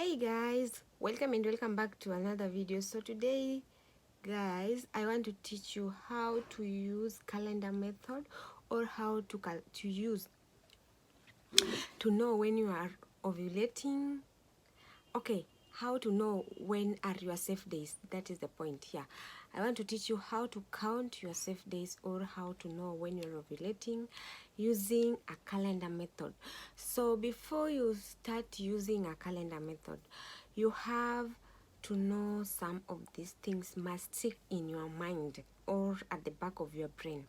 Hey guys, welcome back to another video. So today guys, I want to teach you how to use calendar method, or how to use to know when you are ovulating. Okay, how to know when are your safe days. That is the point here. I want to teach you how to count your safe days, or how to know when you're ovulating using a calendar method. So before you start using a calendar method, you have to know some of these things must stick in your mind or at the back of your brain.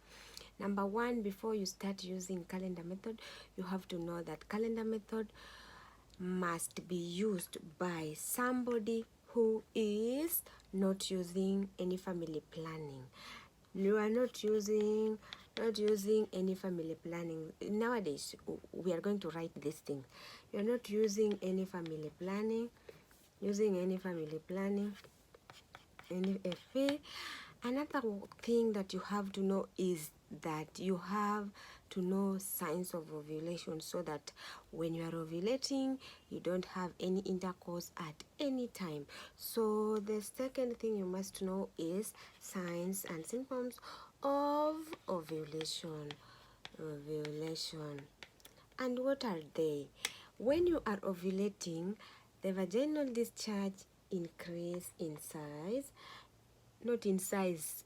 Number one, before you start using calendar method, you have to know that calendar method must be used by somebody who is not using any family planning. You are not using any family planning. Nowadays we are going to write this thing. You are not using any family planning, any FA. Another thing that you have to know is that you have to know signs of ovulation, so that when you are ovulating, you don't have any intercourse at any time. So the second thing you must know is signs and symptoms of ovulation. And what are they? When you are ovulating, the vaginal discharge increase in size, not in size,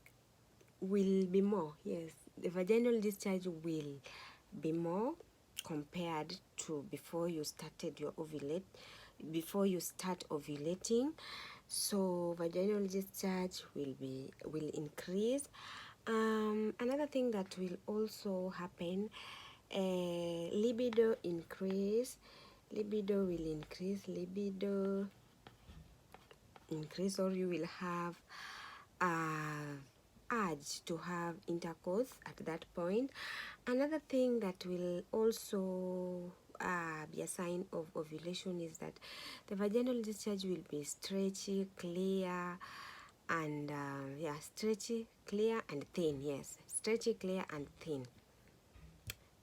will be more. Yes, the vaginal discharge will be more compared to before you started your before you start ovulating. So vaginal discharge will increase. Another thing that will also happen, libido will increase, or you will have urge to have intercourse at that point. Another thing that will also be a sign of ovulation is that the vaginal discharge will be stretchy, clear, and stretchy, clear, and thin. Yes, stretchy, clear, and thin.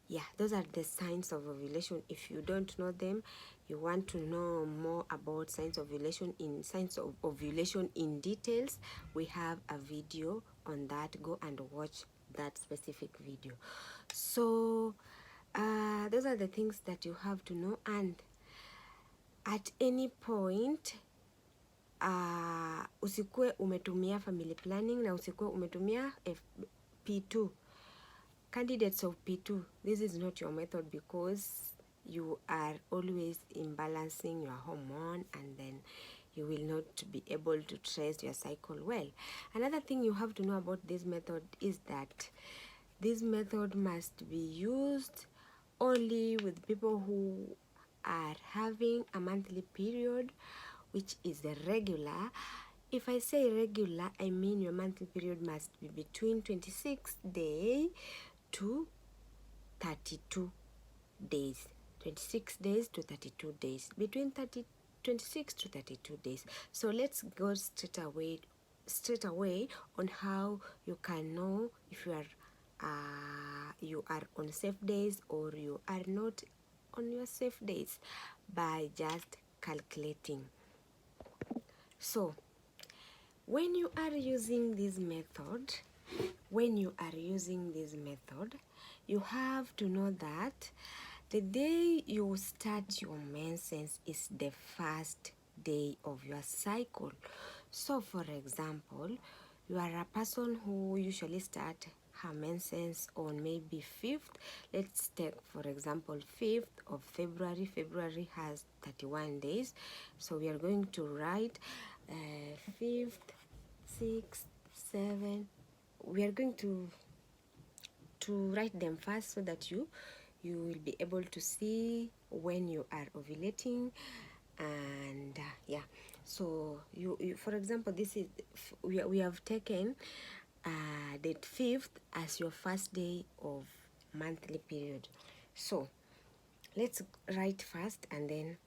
Yeah, those are the signs of ovulation. If you don't know them, you want to know more about signs of ovulation in details, we have a video on that. Go and watch that specific video. So those are the things that you have to know. And at any point, usikue umetumia family planning na usikue umetumia P2. Candidates of P2, this is not your method, because you are always imbalancing your hormone, and then you will not be able to trace your cycle well. Another thing you have to know about this method is that this method must be used only with people who are having a monthly period, which is regular. If I say regular, I mean your monthly period must be between 26 days to 32 days. 26 days to 32 days. Between 26 to 32 days. So let's go straight away on how you can know if you are on safe days or you are not on your safe days, by just calculating. So when you are using this method, you have to know that the day you start your menses is the first day of your cycle. So for example, you are a person who usually start her menses on maybe 5th. Let's take for example 5th of February. February has 31 days, so we are going to write 5th, 6th, 7th. We are going to write them first, so that you will be able to see when you are ovulating. And so you for example, this is we have taken date 5th as your first day of monthly period. So let's write first, and then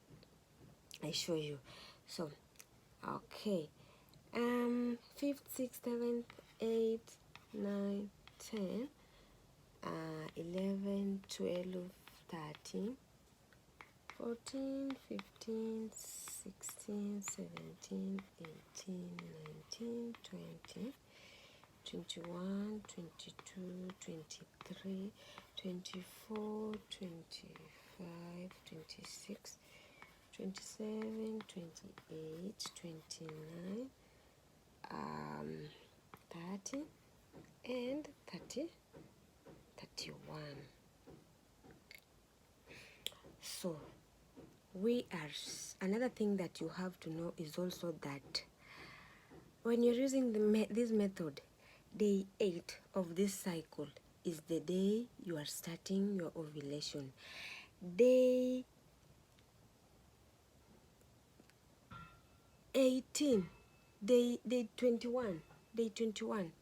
I show you. So okay, 5th, 6th, 7th, 8th, 9th, 10th, 11, 12, 13, 14, 15, 16, 17, 18, 19, 20, 21, 22, 23, 24, 25, 26, 27, 28, 29, 30, and 30, 31. So another thing that you have to know is also that when you're using this method, day 8 of this cycle is the day you are starting your ovulation. Day 18, day 21, day 21.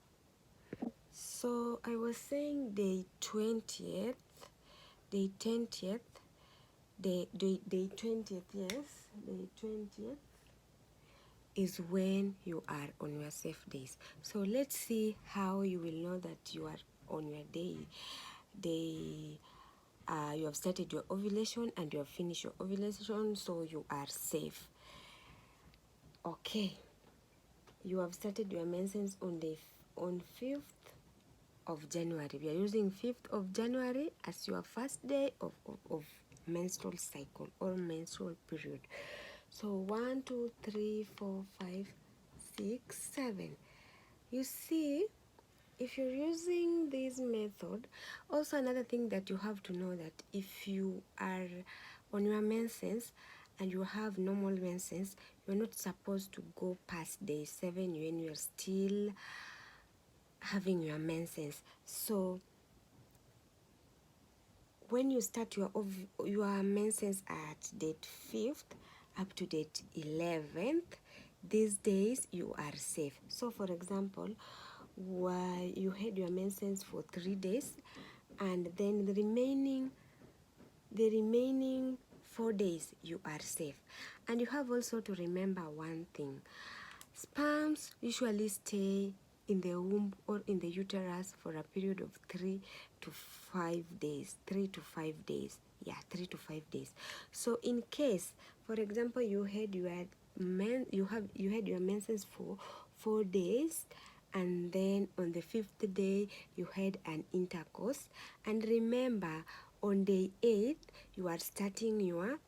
So I was saying day 20th, day 20th, day 20th, yes, day 20th is when you are on your safe days. So let's see how you will know that you are on your day. You have started your ovulation and you have finished your ovulation, so you are safe. Okay, you have started your menses on 5th of January. We are using 5th of January as your first day of menstrual cycle or menstrual period. So 1, 2, 3, 4, 5, 6, 7. You see, if you're using this method, also another thing that you have to know that if you are on your menses and you have normal menses, you're not supposed to go past day 7 when you're still having your menses. So when you start your menses at date 5th up to date 11th, these days you are safe. So for example, you had your menses for 3 days, and then the remaining 4 days you are safe. And you have also to remember one thing: sperms usually stay in the womb or in the uterus for a period of 3 to 5 days. 3 to 5 days. Yeah, 3 to 5 days. So in case, for example, you had your menses for 4 days, and then on the 5th day you had an intercourse, and remember, on day 8 you are starting your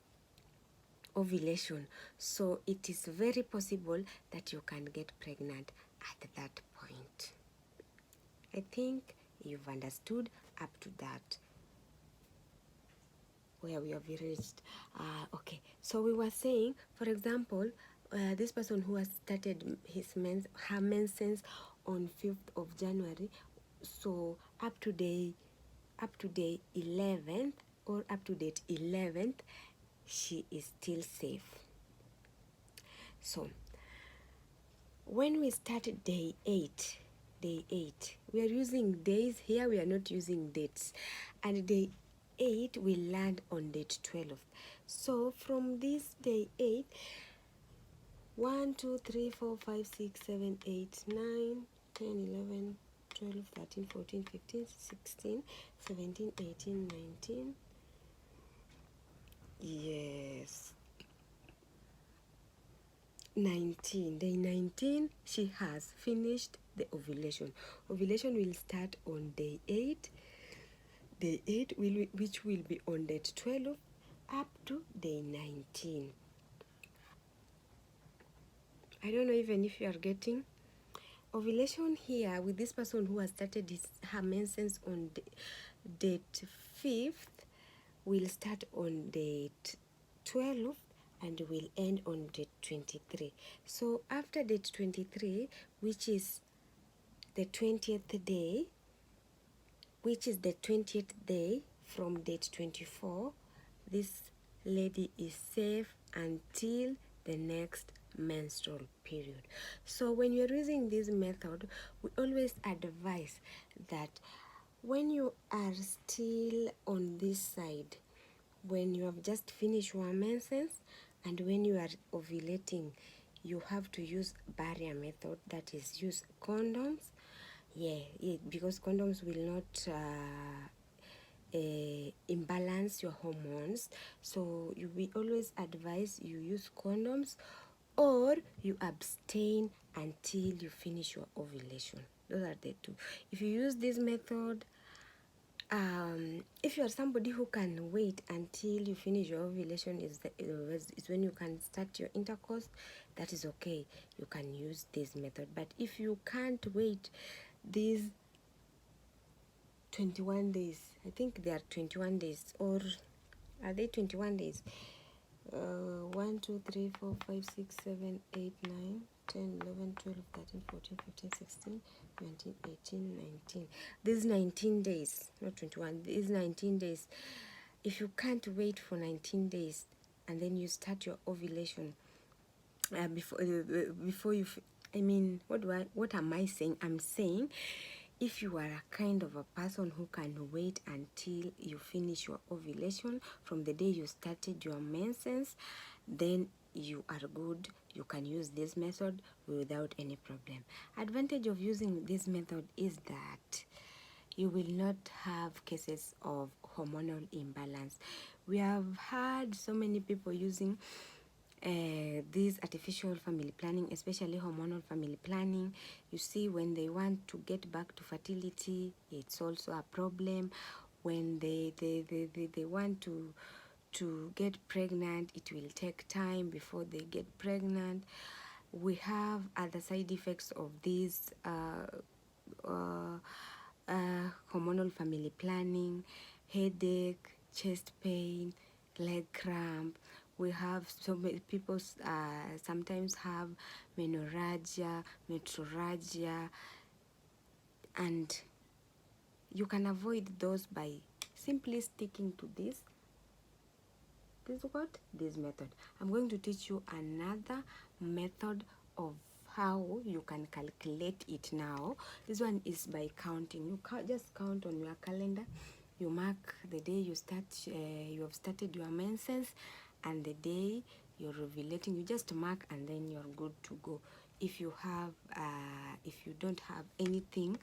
ovulation, so it is very possible that you can get pregnant at that point. I think you've understood up to that where we have reached. Okay, so we were saying, for example, this person who has started her menses on 5th of January, so up to day 11th or up to date 11th, she is still safe. So when we started day 8, we are using days here, we are not using dates. And day 8 we land on date 12th. So from this day 8, 1, 2, 3, 4, 5, 6, 7, 8, 9, 10, 11, 12, 13, 14, 15, 16, 17, 18, 19. Yes. 19, day 19, she has finished the ovulation. Ovulation will start on day 8, which will be on date 12 up to day 19. I don't know even if you are getting. Ovulation here with this person who has started her menses on date 5th will start on date 12 and will end on date 23. So after date 23, which is the 20th day, from date 24, this lady is safe until the next menstrual period. So when you're using this method, we always advise that when you are still on this side, when you have just finished your menses and when you are ovulating, you have to use barrier method, that is, use condoms. Yeah, because condoms will not imbalance your hormones. So we always advise you use condoms, or you abstain until you finish your ovulation. Those are the two. If you use this method, if you are somebody who can wait until you finish your ovulation, is when you can start your intercourse, that is okay. You can use this method. But if you can't wait these 21 days, I think they are 21 days, or are they 21 days? 1 2 3 4 5 6 7 8 9 10 11 12 13 14 15 16 17 18 19. This is 19 days, not 21. This is 19 days. If you can't wait for 19 days and then you start your ovulation before you I mean, what am I saying? I'm saying, if you are a kind of a person who can wait until you finish your ovulation from the day you started your menses, then you are good. You can use this method without any problem. Advantage of using this method is that you will not have cases of hormonal imbalance. We have had so many people using this artificial family planning, especially hormonal family planning. You see, when they want to get back to fertility, it's also a problem. When they want to get pregnant, it will take time before they get pregnant. We have other side effects of this hormonal family planning: headache, chest pain, leg cramp. We have so many people sometimes have menorrhagia, metrorrhagia, and you can avoid those by simply sticking to this method. I'm going to teach you another method of how you can calculate it now. This one is by counting. You just count on your calendar. You mark the day you have started your menses, and the day you're ovulating. You just mark, and then you're good to go. If you don't have anything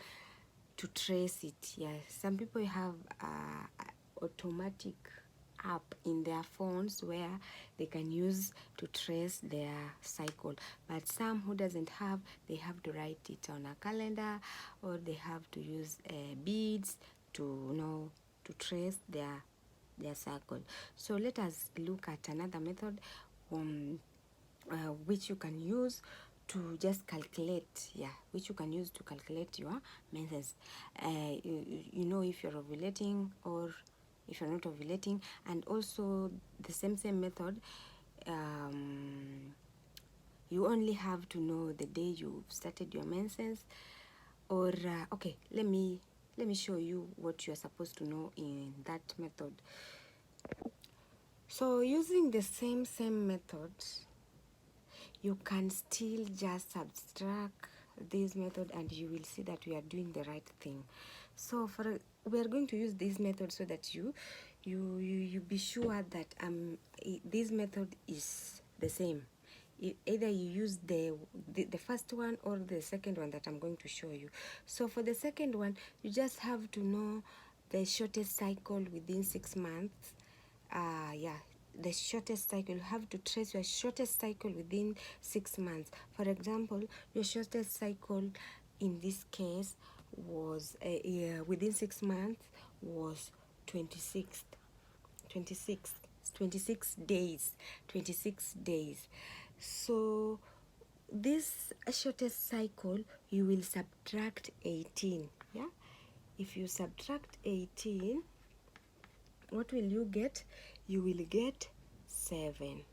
to trace it, some people have automatic app in their phones where they can use to trace their cycle, but some who doesn't have, they have to write it on a calendar, or they have to use beads to trace their cycle. So let us look at another method which you can use to just calculate, which you can use to calculate your menses. You know if you're ovulating or if you're not ovulating. And also the same method, you only have to know the day you've started your menses. Or okay, let me show you what you're supposed to know in that method. So using the same method, you can still just subtract this method, and you will see that we are doing the right thing. So we are going to use this method so that you be sure that this method is the same. Either you use the first one or the second one that I'm going to show you. So for the second one, you just have to know the shortest cycle within 6 months. The shortest cycle. You have to trace your shortest cycle within 6 months. For example, your shortest cycle in this case was within 6 months was 26 days. So this shortest cycle, you will subtract 18. If you subtract 18, what will you get? You will get 7.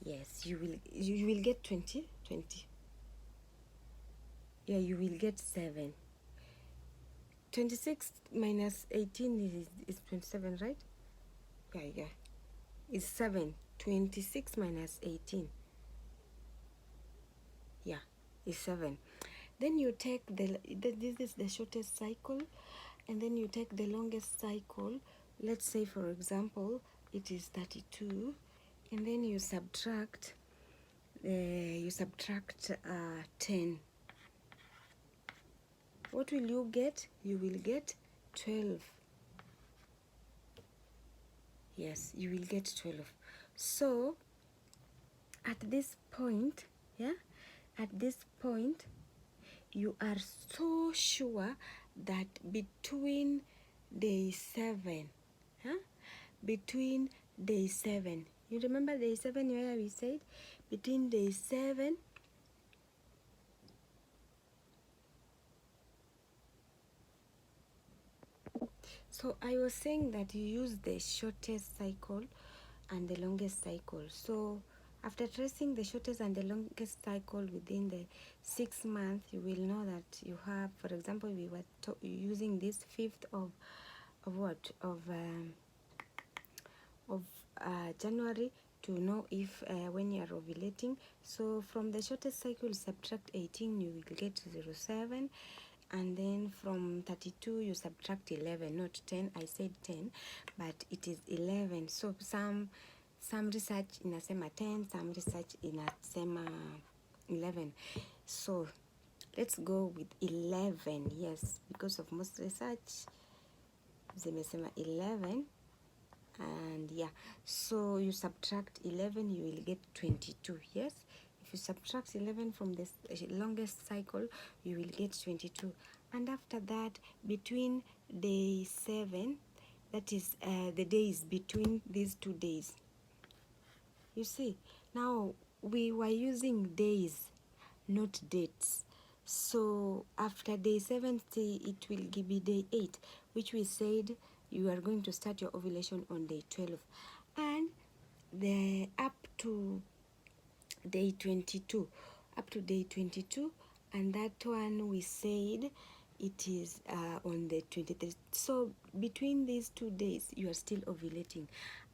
Yes, you will get 20. You will get 7. 26 minus 18 is 27, right? It's 7. 26 minus 18 is 7. Then you take this is the shortest cycle, and then you take the longest cycle. Let's say, for example, it is 32, and then you subtract 10. what will you get? You will get 12. Yes, you will get 12. So at this point, yeah, at this point, you are so sure that between day 7, huh? Between day 7, you remember day 7 where we said between day 7 so I was saying that you use the shortest cycle and the longest cycle. So after tracing the shortest and the longest cycle within the 6 months, you will know that you have, for example, we were using this 5th of what of January to know if when you are ovulating. So from the shortest cycle, subtract 18, you will get 0.7, and then from 32 you subtract 11, not 10. I said 10, but it is 11. So some research inasema 10, some research inasema 11. So let's go with 11. Yes, because of most research zimesema 11. And yeah, so you subtract 11, you will get 22. Yes, if you subtract 11 from the longest cycle, you will get 22. And after that, between day 7, that is the days between these 2 days, you see, now we were using days, not dates. So after day 70, it will be day 8, which we said you are going to start your ovulation on day 12, and the up to day 22, and that one we said it is on the 23rd. So between these 2 days you are still ovulating,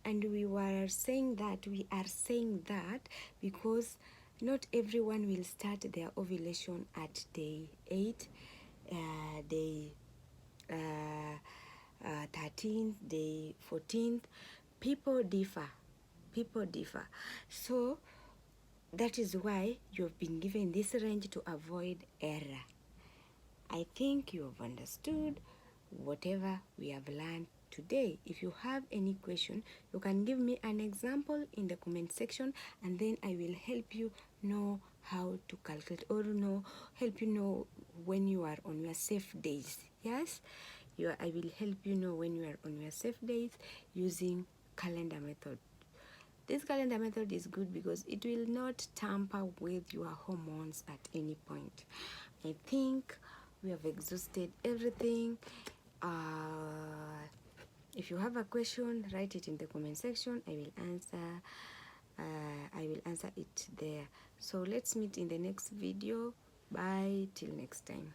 and we are saying that because not everyone will start their ovulation at day 8, day 13th, day 14th. People differ. So that is why you have been given this range to avoid error. I think you have understood whatever we have learned today. If you have any question, you can give me an example in the comment section, and then I will help you know how to calculate, or help you know when you are on your safe days. Yes, I will help you know when you are on your safe days using calendar method. This calendar method is good because it will not tamper with your hormones at any point. I think we have exhausted everything. If you have a question, write it in the comment section. I will answer it there. So let's meet in the next video. Bye till next time.